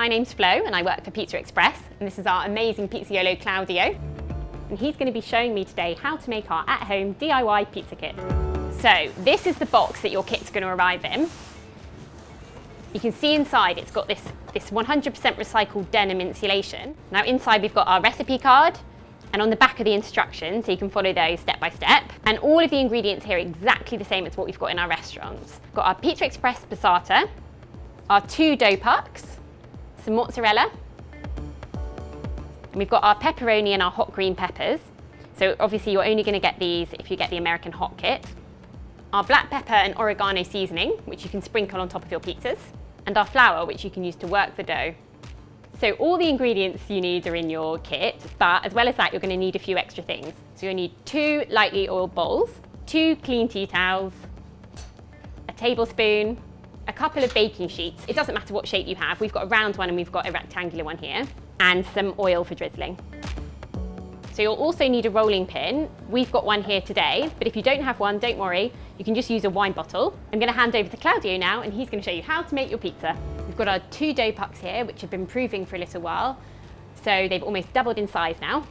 my name's Flo and I work for PizzaExpress, and this is our amazing Pizzaiolo Claudio. And he's going to be showing me today how to make our at-home DIY pizza kit. So this is the box that your kit's going to arrive in. You can see inside it's got this 100% recycled denim insulation. Now inside we've got our recipe card, and on the back of the instructions, so you can follow those step by step. And all of the ingredients here are exactly the same as what we've got in our restaurants. We've got our PizzaExpress passata, our 2 dough pucks, some mozzarella, and we've got our pepperoni and our hot green peppers. So obviously you're only going to get these if you get the American hot kit. Our black pepper and oregano seasoning, which you can sprinkle on top of your pizzas, and our flour, which you can use to work the dough. So all the ingredients you need are in your kit, but as well as that, you're going to need a few extra things. So you'll need 2 lightly oiled bowls, 2 clean tea towels, a tablespoon, a couple of baking sheets. It doesn't matter what shape you have. We've got a round one and we've got a rectangular one here, and some oil for drizzling. So you'll also need a rolling pin. We've got one here today, but if you don't have one, don't worry. You can just use a wine bottle. I'm going to hand over to Claudio now, and he's going to show you how to make your pizza. We've got our 2 dough pucks here, which have been proving for a little while. So they've almost doubled in size now.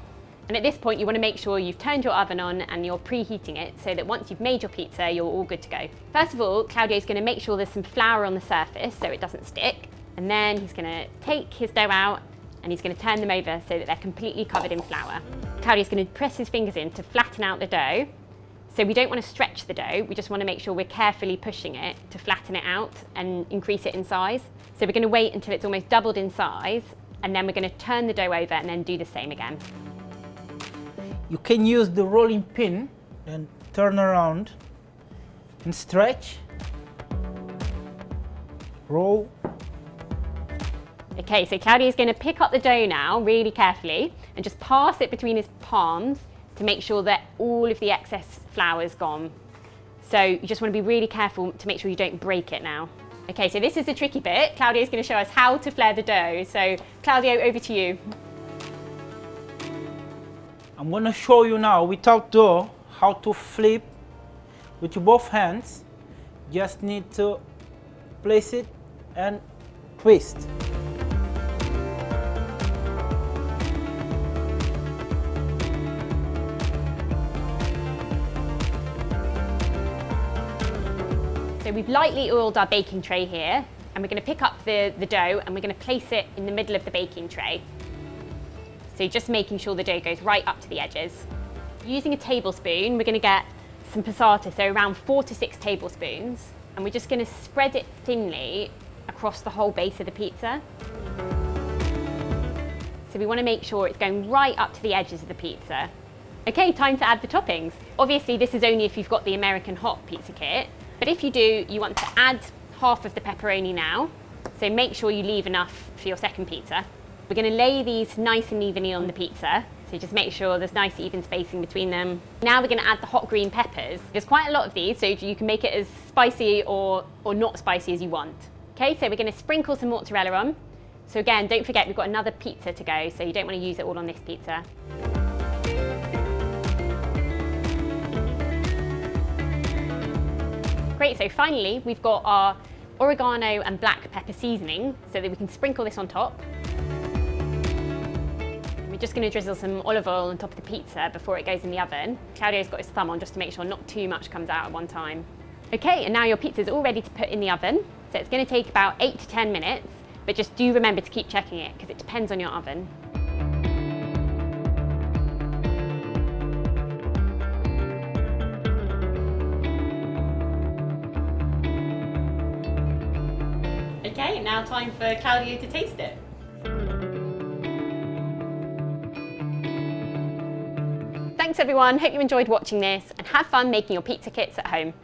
And at this point, you want to make sure you've turned your oven on and you're preheating it so that once you've made your pizza, you're all good to go. First of all, Claudio's going to make sure there's some flour on the surface so it doesn't stick. And then he's going to take his dough out and he's going to turn them over so that they're completely covered in flour. Claudio's going to press his fingers in to flatten out the dough. So we don't want to stretch the dough, we just want to make sure we're carefully pushing it to flatten it out and increase it in size. So we're going to wait until it's almost doubled in size, and then we're going to turn the dough over and then do the same again. You can use the rolling pin and turn around and stretch, roll. Okay, so Claudio's going to pick up the dough now really carefully and just pass it between his palms to make sure that all of the excess flour is gone. So you just want to be really careful to make sure you don't break it now. Okay, so this is the tricky bit. Claudio's going to show us how to flare the dough. So Claudio, over to you. I'm going to show you now without dough how to flip with your both hands. Just need to place it and twist. So we've lightly oiled our baking tray here, and we're going to pick up the dough and we're going to place it in the middle of the baking tray. So just making sure the dough goes right up to the edges. Using a tablespoon, we're going to get some passata, so around 4 to 6 tablespoons, and we're just going to spread it thinly across the whole base of the pizza. So we want to make sure it's going right up to the edges of the pizza. Okay, time to add the toppings. Obviously this is only if you've got the American hot pizza kit, but if you do, you want to add half of the pepperoni now, so make sure you leave enough for your second pizza. We're going to lay these nice and evenly on the pizza, so just make sure there's nice even spacing between them. Now we're going to add the hot green peppers. There's quite a lot of these, so you can make it as spicy or not spicy as you want. Okay, so we're going to sprinkle some mozzarella on. So again, don't forget we've got another pizza to go, so you don't want to use it all on this pizza. Great, so finally we've got our oregano and black pepper seasoning so that we can sprinkle this on top. We're just going to drizzle some olive oil on top of the pizza before it goes in the oven. Claudio's got his thumb on just to make sure not too much comes out at one time. Okay, and now your pizza's all ready to put in the oven. So it's going to take about 8 to 10 minutes, but just do remember to keep checking it because it depends on your oven. Okay, now time for Claudio to taste it. Thanks everyone, hope you enjoyed watching this and have fun making your pizza kits at home.